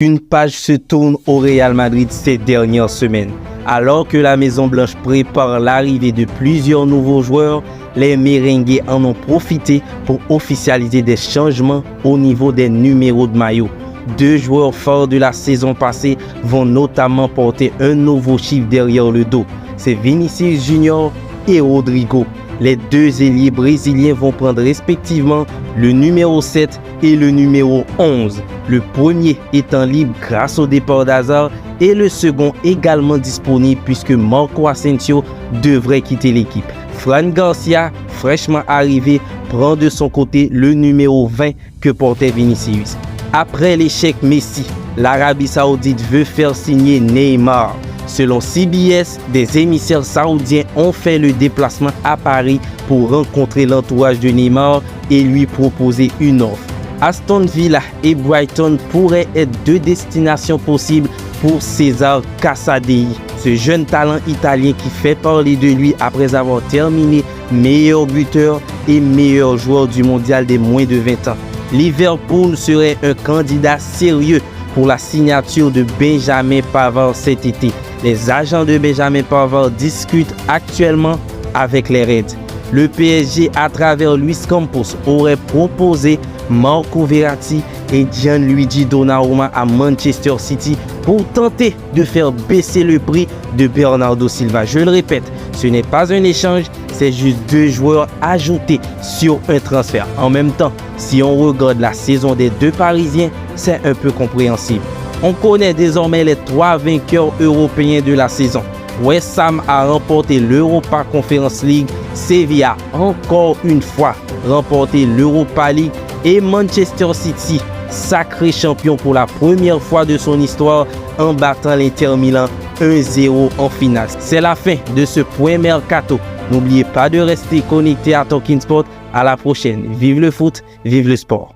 Une page se tourne au Real Madrid ces dernières semaines. Alors que la Maison Blanche prépare l'arrivée de plusieurs nouveaux joueurs, les merengues en ont profité pour officialiser des changements au niveau des numéros de maillot. Deux joueurs forts de la saison passée vont notamment porter un nouveau chiffre derrière le dos. C'est Vinicius Junior et Rodrigo. Les deux ailiers brésiliens vont prendre respectivement le numéro 7 et le numéro 11. Le premier étant libre grâce au départ d'Hazard et le second également disponible puisque Marco Asensio devrait quitter l'équipe. Fran Garcia, fraîchement arrivé, prend de son côté le numéro 20 que portait Vinicius. Après l'échec Messi, l'Arabie Saoudite veut faire signer Neymar. Selon CBS, des émissaires saoudiens ont fait le déplacement à Paris pour rencontrer l'entourage de Neymar et lui proposer une offre. Aston Villa et Brighton pourraient être deux destinations possibles pour César Casadei, ce jeune talent italien qui fait parler de lui après avoir terminé meilleur buteur et meilleur joueur du mondial des moins de 20 ans. Liverpool serait un candidat sérieux pour la signature de Benjamin Pavard cet été. Les agents de Benjamin Pavard discutent actuellement avec les Reds. Le PSG, à travers Luis Campos, aurait proposé Marco Verratti et Gianluigi Donnarumma à Manchester City pour tenter de faire baisser le prix de Bernardo Silva. Je le répète, ce n'est pas un échange, c'est juste deux joueurs ajoutés sur un transfert. En même temps, si on regarde la saison des deux Parisiens, c'est un peu compréhensible. On connaît désormais les trois vainqueurs européens de la saison. West Ham a remporté l'Europa Conference League, Sevilla encore une fois remporté l'Europa League et Manchester City, sacré champion pour la première fois de son histoire en battant l'Inter Milan 1-0 en finale. C'est la fin de ce point mercato. N'oubliez pas de rester connecté à Talking Sport. À la prochaine. Vive le foot, vive le sport.